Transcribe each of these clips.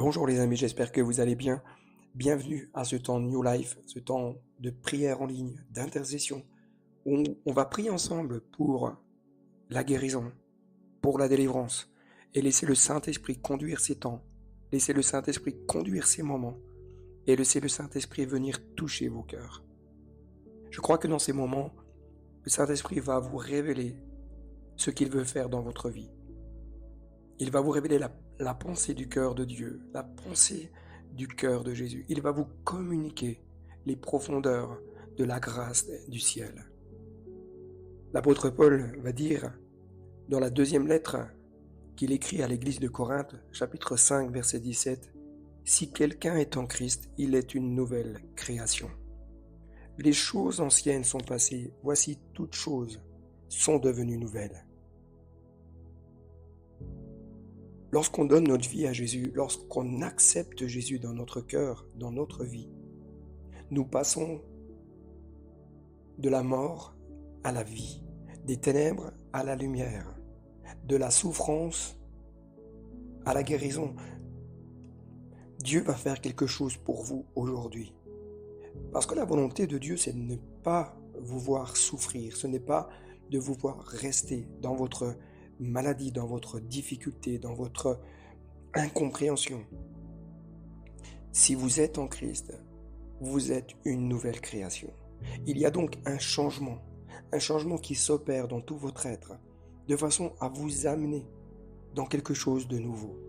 Bonjour les amis, j'espère que vous allez bien. Bienvenue à ce temps New Life, ce temps de prière en ligne, d'intercession, où on va prier ensemble pour la guérison, pour la délivrance, et laisser le Saint-Esprit conduire ces temps, laisser le Saint-Esprit conduire ces moments, et laisser le Saint-Esprit venir toucher vos cœurs. Je crois que dans ces moments, le Saint-Esprit va vous révéler ce qu'il veut faire dans votre vie. Il va vous révéler la pensée du cœur de Dieu, la pensée du cœur de Jésus. Il va vous communiquer les profondeurs de la grâce du ciel. L'apôtre Paul va dire dans la deuxième lettre qu'il écrit à l'église de Corinthe, chapitre 5, verset 17, « Si quelqu'un est en Christ, il est une nouvelle création. Les choses anciennes sont passées, voici toutes choses sont devenues nouvelles. » Lorsqu'on donne notre vie à Jésus, lorsqu'on accepte Jésus dans notre cœur, dans notre vie, nous passons de la mort à la vie, des ténèbres à la lumière, de la souffrance à la guérison. Dieu va faire quelque chose pour vous aujourd'hui. Parce que la volonté de Dieu, c'est de ne pas vous voir souffrir, ce n'est pas de vous voir rester dans votre maladie, dans votre difficulté, dans votre incompréhension. Si vous êtes en Christ, vous êtes une nouvelle création. Il y a donc un changement qui s'opère dans tout votre être, de façon à vous amener dans quelque chose de nouveau.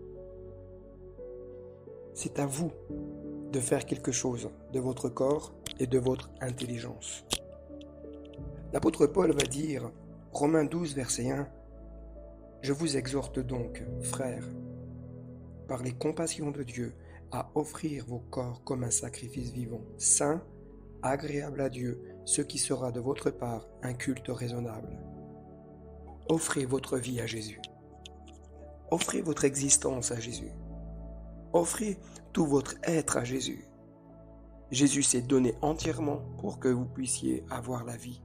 C'est à vous de faire quelque chose de votre corps et de votre intelligence. L'apôtre Paul va dire, Romains 12, verset 1, « Je vous exhorte donc, frères, par les compassions de Dieu, à offrir vos corps comme un sacrifice vivant, saint, agréable à Dieu, ce qui sera de votre part un culte raisonnable. » Offrez votre vie à Jésus. Offrez votre existence à Jésus. Offrez tout votre être à Jésus. Jésus s'est donné entièrement pour que vous puissiez avoir la vie.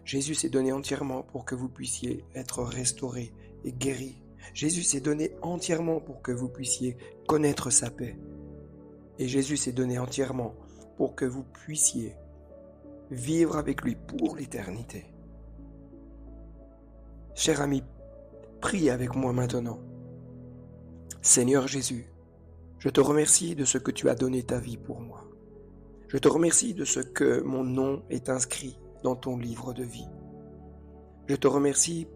Jésus s'est donné entièrement pour que vous puissiez être restauré et guéri. Jésus s'est donné entièrement pour que vous puissiez connaître sa paix. Et Jésus s'est donné entièrement pour que vous puissiez vivre avec lui pour l'éternité. Cher ami, prie avec moi maintenant. Seigneur Jésus, je te remercie de ce que tu as donné ta vie pour moi. Je te remercie de ce que mon nom est inscrit dans ton livre de vie. Je te remercie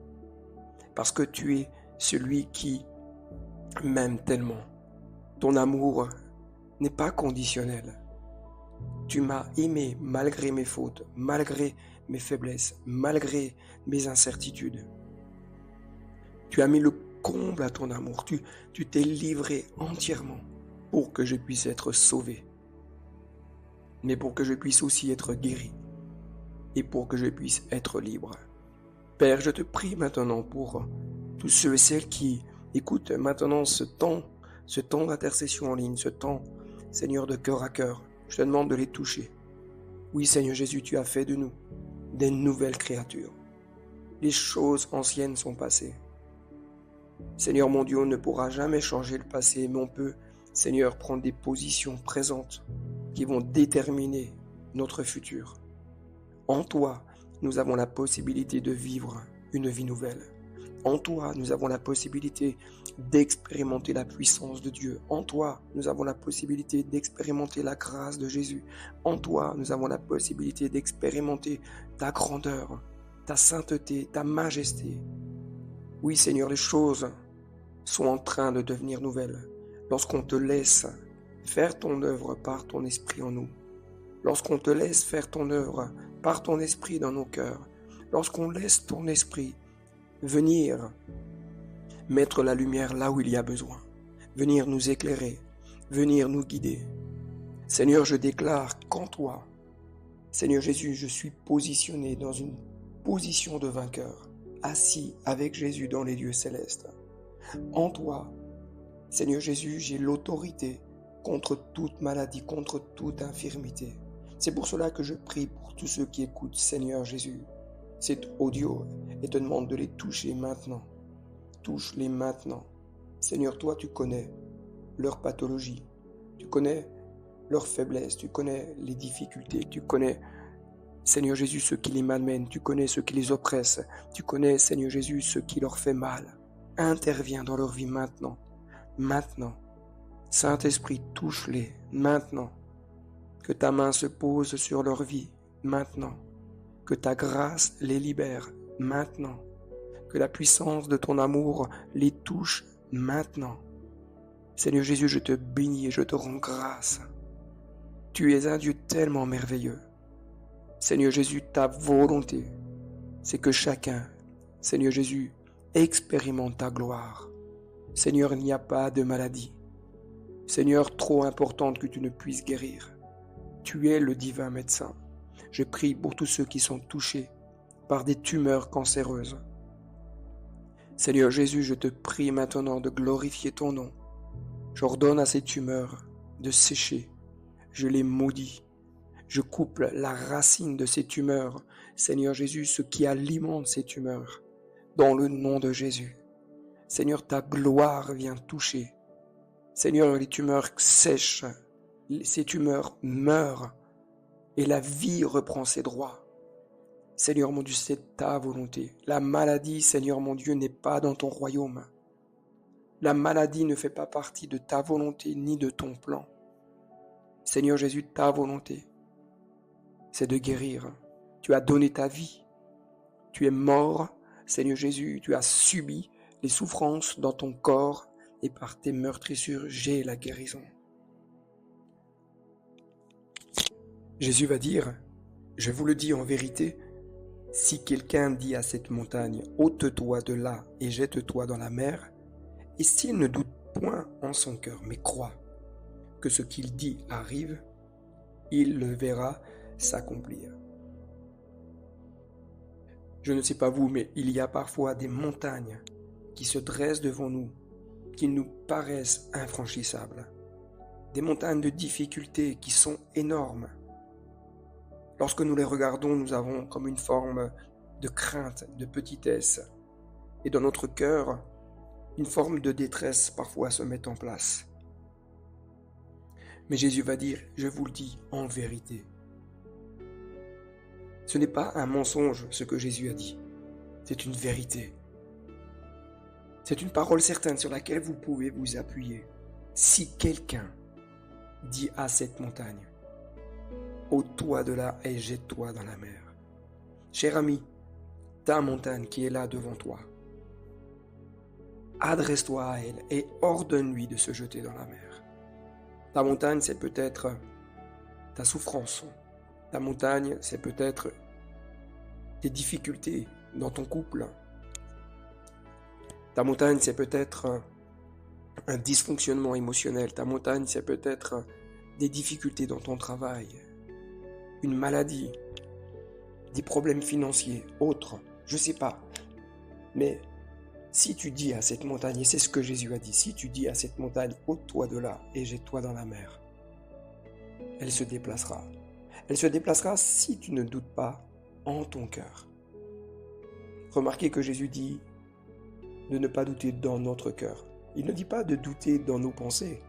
parce que tu es celui qui m'aime tellement. Ton amour n'est pas conditionnel. Tu m'as aimé malgré mes fautes, malgré mes faiblesses, malgré mes incertitudes. Tu as mis le comble à ton amour. Tu t'es livré entièrement pour que je puisse être sauvé, mais pour que je puisse aussi être guéri et pour que je puisse être libre. Père, je te prie maintenant pour tous ceux et celles qui écoutent maintenant ce temps d'intercession en ligne, ce temps, Seigneur, de cœur à cœur. Je te demande de les toucher. Oui, Seigneur Jésus, tu as fait de nous des nouvelles créatures. Les choses anciennes sont passées. Seigneur mon Dieu, on ne pourra jamais changer le passé, mais on peut, Seigneur, prendre des positions présentes qui vont déterminer notre futur. En toi, nous avons la possibilité de vivre une vie nouvelle. En toi, nous avons la possibilité d'expérimenter la puissance de Dieu. En toi, nous avons la possibilité d'expérimenter la grâce de Jésus. En toi, nous avons la possibilité d'expérimenter ta grandeur, ta sainteté, ta majesté. Oui, Seigneur, les choses sont en train de devenir nouvelles lorsqu'on te laisse faire ton œuvre par ton esprit en nous. Lorsqu'on te laisse faire ton œuvre par ton esprit dans nos cœurs. Lorsqu'on laisse ton esprit venir mettre la lumière là où il y a besoin, venir nous éclairer, venir nous guider. Seigneur, je déclare qu'en toi, Seigneur Jésus, je suis positionné dans une position de vainqueur, assis avec Jésus dans les lieux célestes. En toi, Seigneur Jésus, j'ai l'autorité contre toute maladie, contre toute infirmité. C'est pour cela que je prie pour tous ceux qui écoutent, Seigneur Jésus, cet audio et te demande de les toucher maintenant. Touche-les maintenant. Seigneur, toi tu connais leurs pathologies, tu connais leurs faiblesses, tu connais les difficultés, tu connais, Seigneur Jésus, ce qui les malmène, tu connais ce qui les oppresse, tu connais, Seigneur Jésus, ce qui leur fait mal. Interviens dans leur vie maintenant, maintenant. Saint-Esprit, touche-les maintenant. Que ta main se pose sur leur vie maintenant. Que ta grâce les libère maintenant. Que la puissance de ton amour les touche maintenant. Seigneur Jésus, je te bénis et je te rends grâce. Tu es un Dieu tellement merveilleux. Seigneur Jésus, ta volonté, c'est que chacun, Seigneur Jésus, expérimente ta gloire. Seigneur, il n'y a pas de maladie. Seigneur, trop importante que tu ne puisses guérir. Tu es le divin médecin. Je prie pour tous ceux qui sont touchés par des tumeurs cancéreuses. Seigneur Jésus, je te prie maintenant de glorifier ton nom. J'ordonne à ces tumeurs de sécher. Je les maudis. Je coupe la racine de ces tumeurs. Seigneur Jésus, ce qui alimente ces tumeurs, dans le nom de Jésus. Seigneur, ta gloire vient toucher. Seigneur, les tumeurs sèchent, ces tumeurs meurent et la vie reprend ses droits. Seigneur mon Dieu, c'est ta volonté. La maladie, Seigneur mon Dieu, n'est pas dans ton royaume. La maladie ne fait pas partie de ta volonté ni de ton plan. Seigneur Jésus, ta volonté, c'est de guérir. Tu as donné ta vie. Tu es mort, Seigneur Jésus, tu as subi les souffrances dans ton corps et par tes meurtrissures, j'ai la guérison. Jésus va dire, je vous le dis en vérité, si quelqu'un dit à cette montagne, ôte-toi de là et jette-toi dans la mer, et s'il ne doute point en son cœur, mais croit que ce qu'il dit arrive, il le verra s'accomplir. Je ne sais pas vous, mais il y a parfois des montagnes qui se dressent devant nous, qui nous paraissent infranchissables. Des montagnes de difficultés qui sont énormes. Lorsque nous les regardons, nous avons comme une forme de crainte, de petitesse. Et dans notre cœur, une forme de détresse parfois se met en place. Mais Jésus va dire, je vous le dis en vérité. Ce n'est pas un mensonge ce que Jésus a dit, c'est une vérité. C'est une parole certaine sur laquelle vous pouvez vous appuyer. Si quelqu'un dit à cette montagne, ôte-toi de là et jette-toi dans la mer. Cher ami, ta montagne qui est là devant toi, adresse-toi à elle et ordonne-lui de se jeter dans la mer. Ta montagne, c'est peut-être ta souffrance. Ta montagne, c'est peut-être tes difficultés dans ton couple. Ta montagne, c'est peut-être un dysfonctionnement émotionnel. Ta montagne, c'est peut-être des difficultés dans ton travail, une maladie, des problèmes financiers, autres, je ne sais pas. Mais si tu dis à cette montagne, et c'est ce que Jésus a dit, si tu dis à cette montagne, ôte-toi de là et jette-toi dans la mer, elle se déplacera. Elle se déplacera si tu ne doutes pas en ton cœur. Remarquez que Jésus dit de ne pas douter dans notre cœur. Il ne dit pas de douter dans nos pensées.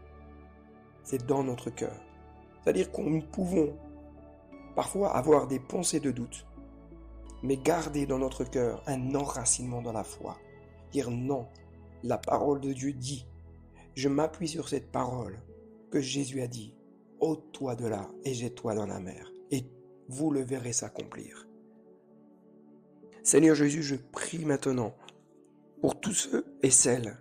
C'est dans notre cœur. C'est-à-dire que nous pouvons parfois avoir des pensées de doute, mais garder dans notre cœur un enracinement dans la foi. Dire non, la parole de Dieu dit, je m'appuie sur cette parole que Jésus a dit, ôte-toi de là et jette-toi dans la mer, et vous le verrez s'accomplir. Seigneur Jésus, je prie maintenant pour tous ceux et celles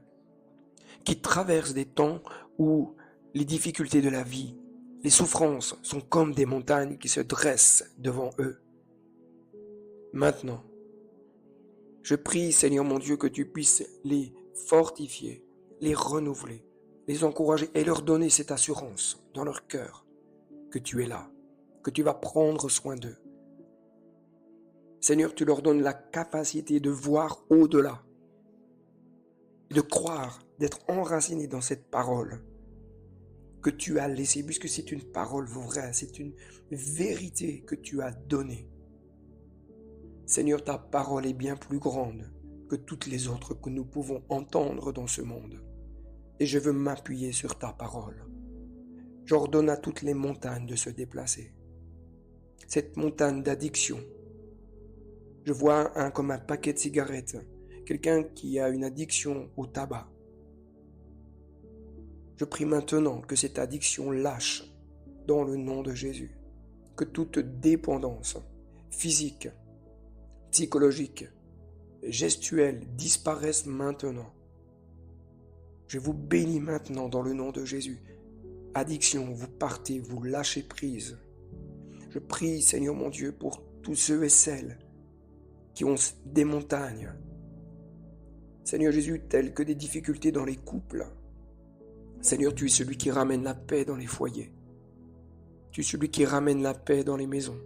qui traversent des temps où les difficultés de la vie, les souffrances sont comme des montagnes qui se dressent devant eux. Maintenant, je prie, Seigneur mon Dieu, que tu puisses les fortifier, les renouveler, les encourager et leur donner cette assurance dans leur cœur que tu es là, que tu vas prendre soin d'eux. Seigneur, tu leur donnes la capacité de voir au-delà, de croire, d'être enracinés dans cette parole que tu as laissée, puisque c'est une parole vraie, c'est une vérité que tu as donnée. Seigneur, ta parole est bien plus grande que toutes les autres que nous pouvons entendre dans ce monde. et je veux m'appuyer sur ta parole. J'ordonne à toutes les montagnes de se déplacer. Cette montagne d'addiction, je vois comme un paquet de cigarettes, quelqu'un qui a une addiction au tabac. Je prie maintenant que cette addiction lâche dans le nom de Jésus, que toute dépendance physique, psychologique, gestuelle disparaisse maintenant. Je vous bénis maintenant dans le nom de Jésus. Addiction, vous partez, vous lâchez prise. Je prie, Seigneur mon Dieu, pour tous ceux et celles qui ont des montagnes. Seigneur Jésus, telles que des difficultés dans les couples. Seigneur, tu es celui qui ramène la paix dans les foyers. Tu es celui qui ramène la paix dans les maisons.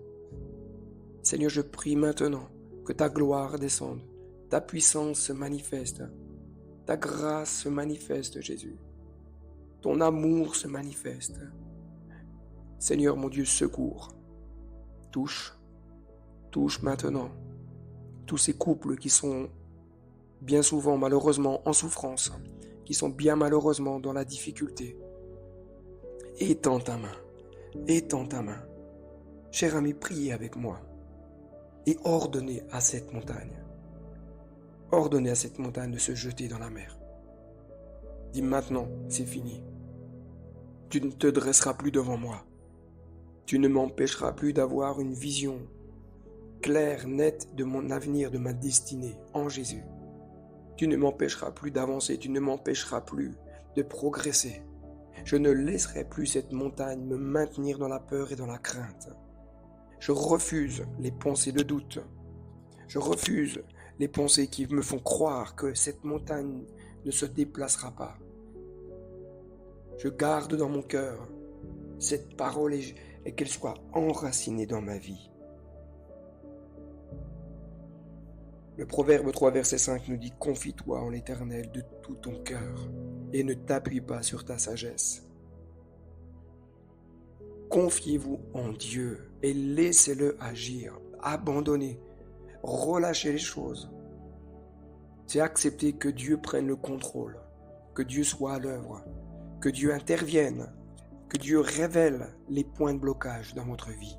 Seigneur, je prie maintenant que ta gloire descende, ta puissance se manifeste, ta grâce se manifeste, Jésus. Ton amour se manifeste. Seigneur, mon Dieu, secours. Touche maintenant tous ces couples qui sont bien souvent malheureusement en souffrance, qui sont bien malheureusement dans la difficulté. Étends ta main. Cher ami, priez avec moi et ordonnez à cette montagne de se jeter dans la mer. Dis maintenant, c'est fini. Tu ne te dresseras plus devant moi. Tu ne m'empêcheras plus d'avoir une vision claire, nette de mon avenir, de ma destinée en Jésus. Tu ne m'empêcheras plus d'avancer, tu ne m'empêcheras plus de progresser. Je ne laisserai plus cette montagne me maintenir dans la peur et dans la crainte. Je refuse les pensées de doute. Je refuse les pensées qui me font croire que cette montagne ne se déplacera pas. Je garde dans mon cœur cette parole et qu'elle soit enracinée dans ma vie. Le Proverbe 3, verset 5 nous dit « Confie-toi en l'Éternel de tout ton cœur et ne t'appuie pas sur ta sagesse. » Confiez-vous en Dieu et laissez-le agir. Abandonnez, relâchez les choses. C'est accepter que Dieu prenne le contrôle, que Dieu soit à l'œuvre, que Dieu intervienne, que Dieu révèle les points de blocage dans votre vie.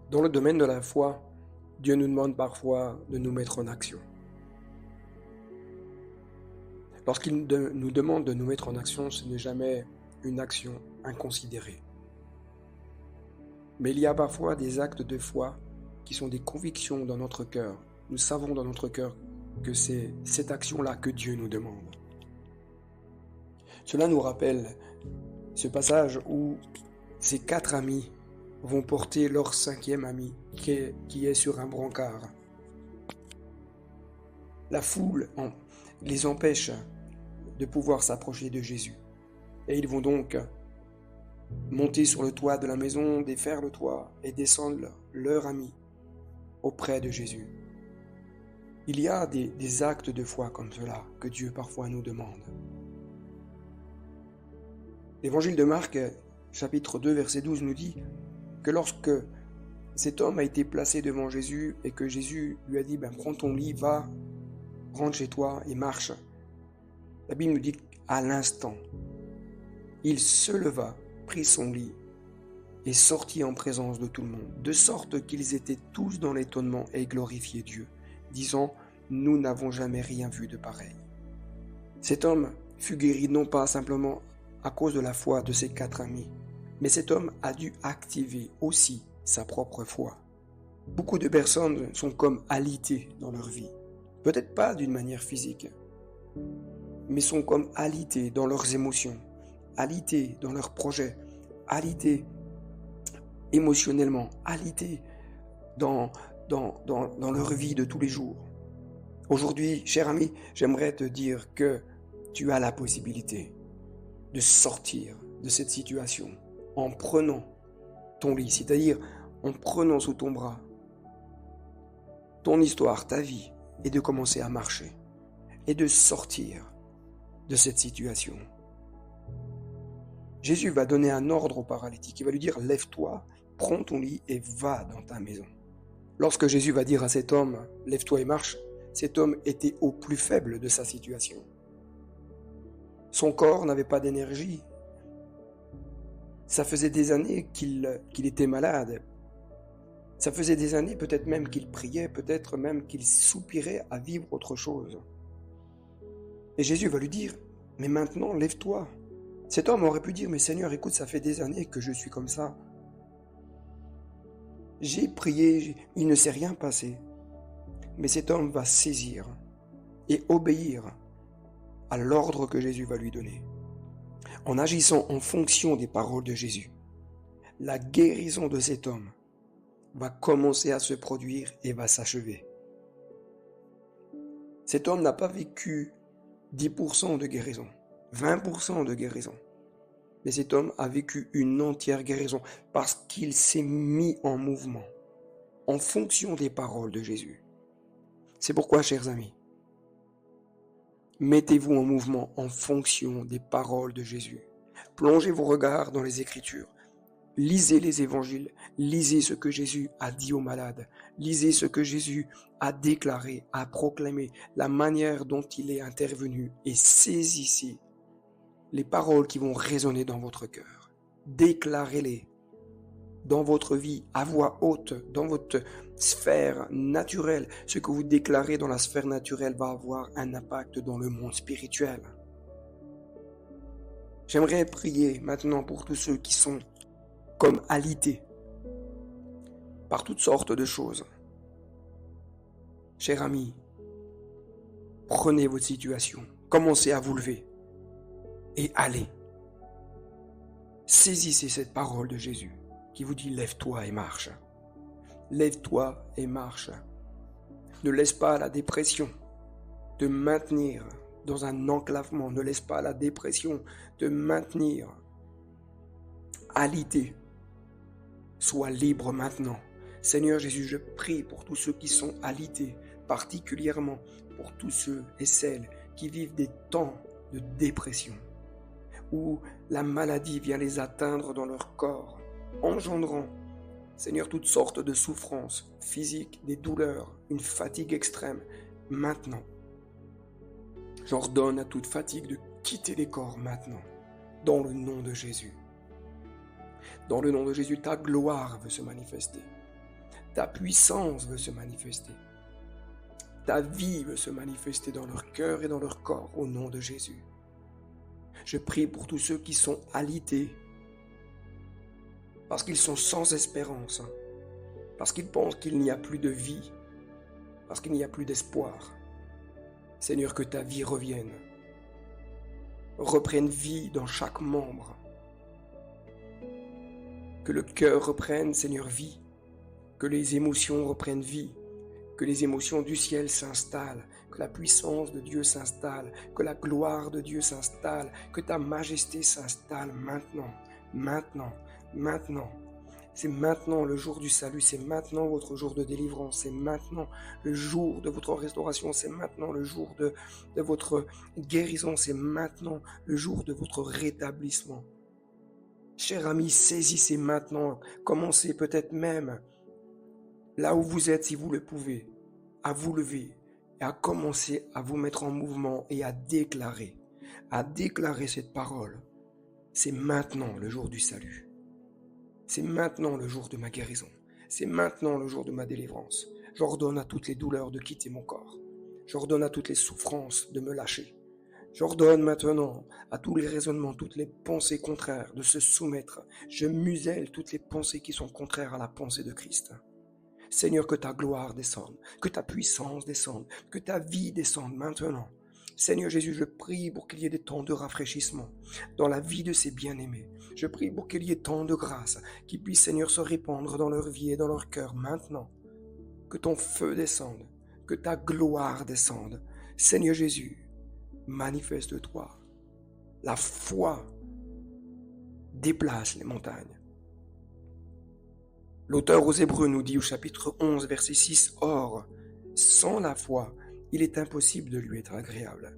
Dans le domaine de la foi, Dieu nous demande parfois de nous mettre en action. Lorsqu'il nous demande de nous mettre en action, ce n'est jamais une action inconsidérée. Mais il y a parfois des actes de foi qui sont des convictions dans notre cœur. Nous savons dans notre cœur que c'est cette action-là que Dieu nous demande. Cela nous rappelle ce passage où ces 4 amis vont porter leur 5e ami qui est sur un brancard. La foule les empêche de pouvoir s'approcher de Jésus. Et ils vont donc monter sur le toit de la maison, défaire le toit et descendre leur ami auprès de Jésus. Il y a des actes de foi comme cela que Dieu parfois nous demande. L'évangile de Marc, chapitre 2, verset 12 nous dit que lorsque cet homme a été placé devant Jésus et que Jésus lui a dit « Prends ton lit, va, rentre chez toi et marche », la Bible nous dit qu'à l'instant, il se leva, prit son lit et sortit en présence de tout le monde, de sorte qu'ils étaient tous dans l'étonnement et glorifiaient Dieu, disant « Nous n'avons jamais rien vu de pareil ». Cet homme fut guéri non pas simplement à cause de la foi de ses 4 amis, mais cet homme a dû activer aussi sa propre foi. Beaucoup de personnes sont comme alitées dans leur vie, peut-être pas d'une manière physique, mais sont comme alitées dans leurs émotions, alitées dans leurs projets, alitées émotionnellement, alitées dans leur vie de tous les jours. Aujourd'hui, cher ami, j'aimerais te dire que tu as la possibilité de sortir de cette situation en prenant ton lit, c'est-à-dire en prenant sous ton bras ton histoire, ta vie, et de commencer à marcher et de sortir de cette situation. Jésus va donner un ordre au paralytique, il va lui dire « Lève-toi, prends ton lit et va dans ta maison ». Lorsque Jésus va dire à cet homme « Lève-toi et marche », cet homme était au plus faible de sa situation. Son corps n'avait pas d'énergie. Ça faisait des années qu'il était malade. Ça faisait des années peut-être même qu'il priait, peut-être même qu'il soupirait à vivre autre chose. Et Jésus va lui dire, mais maintenant, lève-toi. Cet homme aurait pu dire, mais Seigneur, écoute, ça fait des années que je suis comme ça. J'ai prié, il ne s'est rien passé. Mais cet homme va saisir et obéir à l'ordre que Jésus va lui donner. En agissant en fonction des paroles de Jésus, la guérison de cet homme va commencer à se produire et va s'achever. Cet homme n'a pas vécu 10% de guérison, 20% de guérison. Mais cet homme a vécu une entière guérison parce qu'il s'est mis en mouvement en fonction des paroles de Jésus. C'est pourquoi, chers amis, mettez-vous en mouvement en fonction des paroles de Jésus. Plongez vos regards dans les Écritures. Lisez les évangiles, lisez ce que Jésus a dit aux malades, lisez ce que Jésus a déclaré, a proclamé, la manière dont il est intervenu et saisissez les paroles qui vont résonner dans votre cœur. Déclarez-les dans votre vie à voix haute, dans votre sphère naturelle. Ce que vous déclarez dans la sphère naturelle va avoir un impact dans le monde spirituel. J'aimerais prier maintenant pour tous ceux qui sont comme alités par toutes sortes de choses. Cher ami, prenez votre situation, commencez à vous lever et allez. Saisissez cette parole de Jésus qui vous dit lève-toi et marche. Lève-toi et marche. Ne laisse pas la dépression te maintenir dans un enclavement. Ne laisse pas la dépression te maintenir alité. Sois libre maintenant. Seigneur Jésus, je prie pour tous ceux qui sont alités, particulièrement pour tous ceux et celles qui vivent des temps de dépression, où la maladie vient les atteindre dans leur corps, engendrant, Seigneur, toutes sortes de souffrances physiques, des douleurs, une fatigue extrême. Maintenant, j'ordonne à toute fatigue de quitter les corps maintenant, dans le nom de Jésus. Dans le nom de Jésus, ta gloire veut se manifester. Ta puissance veut se manifester. Ta vie veut se manifester dans leur cœur et dans leur corps, au nom de Jésus. Je prie pour tous ceux qui sont alités, parce qu'ils sont sans espérance, parce qu'ils pensent qu'il n'y a plus de vie, parce qu'il n'y a plus d'espoir. Seigneur, que ta vie revienne, reprenne vie dans chaque membre, que le cœur reprenne, Seigneur, vie, que les émotions reprennent vie, que les émotions du ciel s'installent, que la puissance de Dieu s'installe, que la gloire de Dieu s'installe, que ta majesté s'installe maintenant, maintenant, maintenant. C'est maintenant le jour du salut, c'est maintenant votre jour de délivrance, c'est maintenant le jour de votre restauration, c'est maintenant le jour de votre guérison, c'est maintenant le jour de votre rétablissement. Chers amis, saisissez maintenant, commencez peut-être même là où vous êtes, si vous le pouvez, à vous lever et à commencer à vous mettre en mouvement et à déclarer cette parole. C'est maintenant le jour du salut. C'est maintenant le jour de ma guérison. C'est maintenant le jour de ma délivrance. J'ordonne à toutes les douleurs de quitter mon corps. J'ordonne à toutes les souffrances de me lâcher. J'ordonne maintenant à tous les raisonnements, toutes les pensées contraires de se soumettre. Je muselle toutes les pensées qui sont contraires à la pensée de Christ. Seigneur, que ta gloire descende, que ta puissance descende, que ta vie descende maintenant. Seigneur Jésus, je prie pour qu'il y ait des temps de rafraîchissement dans la vie de ces bien-aimés. Je prie pour qu'il y ait tant de grâce qui puisse, Seigneur, se répandre dans leur vie et dans leur cœur maintenant. Que ton feu descende, que ta gloire descende. Seigneur Jésus, manifeste-toi. La foi déplace les montagnes. L'auteur aux Hébreux nous dit au chapitre 11, verset 6, « Or, sans la foi, il est impossible de lui être agréable.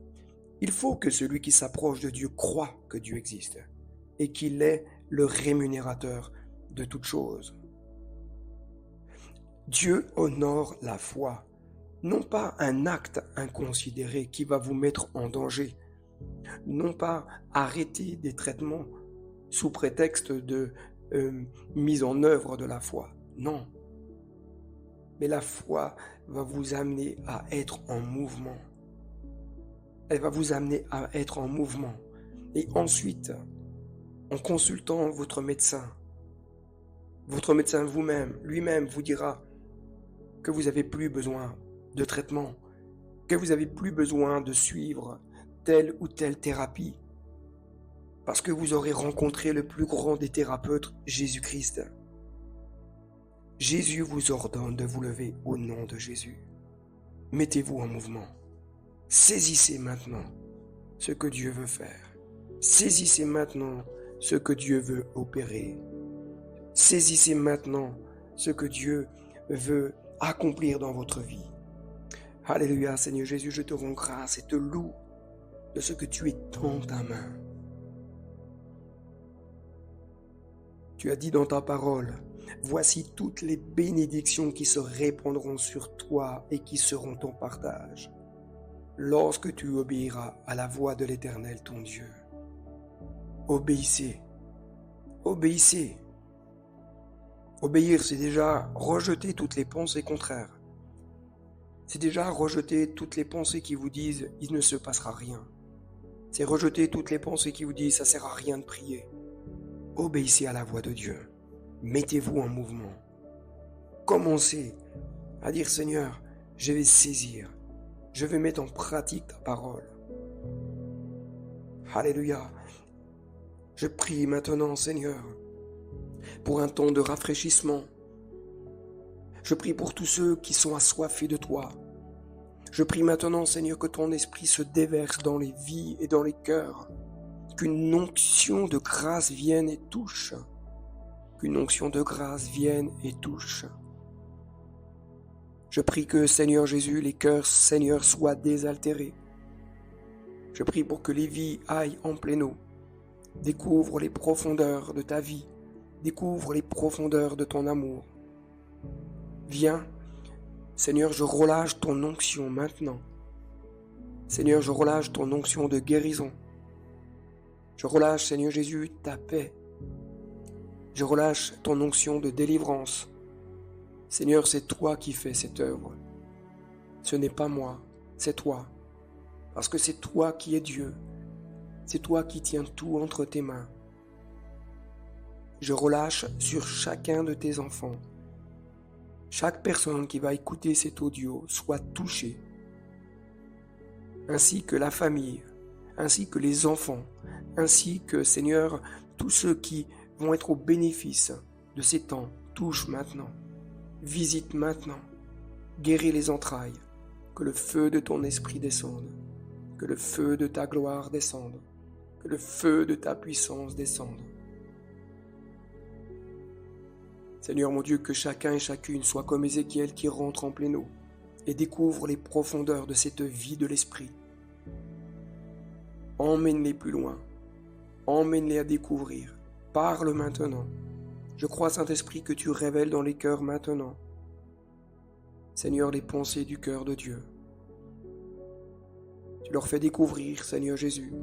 Il faut que celui qui s'approche de Dieu croie que Dieu existe et qu'il est le rémunérateur de toutes choses. » Dieu honore la foi, non pas un acte inconsidéré qui va vous mettre en danger, Non pas arrêter des traitements sous prétexte de mise en œuvre de la foi. Non. Mais la foi va vous amener à être en mouvement. Elle va vous amener à être en mouvement. Et ensuite, en consultant votre médecin vous-même, lui-même vous dira que vous n'avez plus besoin de traitement, que vous n'avez plus besoin de suivre telle ou telle thérapie, parce que vous aurez rencontré le plus grand des thérapeutes, Jésus-Christ. Jésus vous ordonne de vous lever au nom de Jésus. Mettez-vous en mouvement. Saisissez maintenant ce que Dieu veut faire. Saisissez maintenant ce que Dieu veut opérer. Saisissez maintenant ce que Dieu veut accomplir dans votre vie. Alléluia, Seigneur Jésus, je te rends grâce et te loue de ce que tu es dans ta main. Tu as dit dans ta parole, voici toutes les bénédictions qui se répandront sur toi et qui seront ton partage, lorsque tu obéiras à la voix de l'Éternel ton Dieu. Obéissez, obéissez. Obéir, c'est déjà rejeter toutes les pensées contraires. C'est déjà rejeter toutes les pensées qui vous disent « il ne se passera rien ». C'est rejeter toutes les pensées qui vous disent « ça ne sert à rien de prier ». Obéissez à la voix de Dieu. Mettez-vous en mouvement. Commencez à dire « Seigneur, je vais saisir. Je vais mettre en pratique ta parole. » Alléluia. Je prie maintenant, Seigneur, pour un temps de rafraîchissement. Je prie pour tous ceux qui sont assoiffés de toi. Je prie maintenant, Seigneur, que ton esprit se déverse dans les vies et dans les cœurs. Qu'une onction de grâce vienne et touche. Qu'une onction de grâce vienne et touche. Je prie que, Seigneur Jésus, les cœurs, Seigneur, soient désaltérés. Je prie pour que les vies aillent en plein eau. Découvre les profondeurs de ta vie. Découvre les profondeurs de ton amour. Viens, Seigneur, je relâche ton onction maintenant. Seigneur, je relâche ton onction de guérison. Je relâche, Seigneur Jésus, ta paix. Je relâche ton onction de délivrance. Seigneur, c'est toi qui fais cette œuvre. Ce n'est pas moi, c'est toi. Parce que c'est toi qui es Dieu. C'est toi qui tiens tout entre tes mains. Je relâche sur chacun de tes enfants. Chaque personne qui va écouter cet audio soit touchée, ainsi que la famille, ainsi que les enfants, ainsi que, Seigneur, tous ceux qui vont être au bénéfice de ces temps. Touche maintenant, visite maintenant, guéris les entrailles, que le feu de ton esprit descende, que le feu de ta gloire descende, que le feu de ta puissance descende. Seigneur mon Dieu, que chacun et chacune soit comme Ézéchiel qui rentre en pleine eau et découvre les profondeurs de cette vie de l'esprit. Emmène-les plus loin, emmène-les à découvrir. Parle maintenant. Je crois, Saint-Esprit, que tu révèles dans les cœurs maintenant, Seigneur, les pensées du cœur de Dieu. Tu leur fais découvrir, Seigneur Jésus,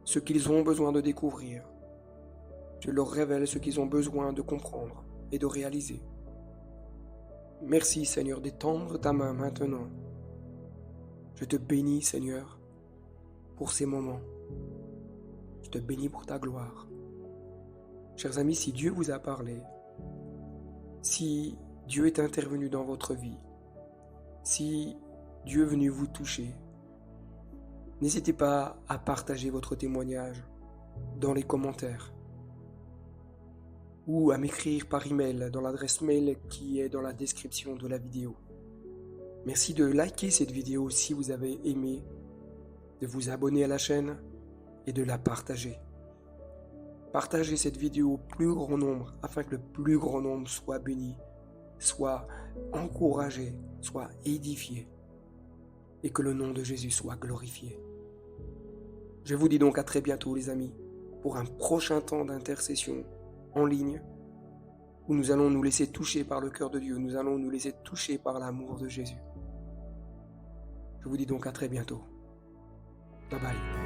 ce qu'ils ont besoin de découvrir. Tu leur révèles ce qu'ils ont besoin de comprendre et de réaliser. Merci, Seigneur, d'étendre ta main maintenant. Je te bénis, Seigneur, pour ces moments. Je te bénis pour ta gloire. Chers amis, si Dieu vous a parlé, si Dieu est intervenu dans votre vie, si Dieu est venu vous toucher, n'hésitez pas à partager votre témoignage dans les commentaires ou à m'écrire par email dans l'adresse mail qui est dans la description de la vidéo. Merci de liker cette vidéo si vous avez aimé, de vous abonner à la chaîne et de la partager. Partagez cette vidéo au plus grand nombre afin que le plus grand nombre soit béni, soit encouragé, soit édifié et que le nom de Jésus soit glorifié. Je vous dis donc à très bientôt les amis pour un prochain temps d'intercession en ligne où nous allons nous laisser toucher par le cœur de Dieu, nous allons nous laisser toucher par l'amour de Jésus. Je vous dis donc à très bientôt. Bye bye.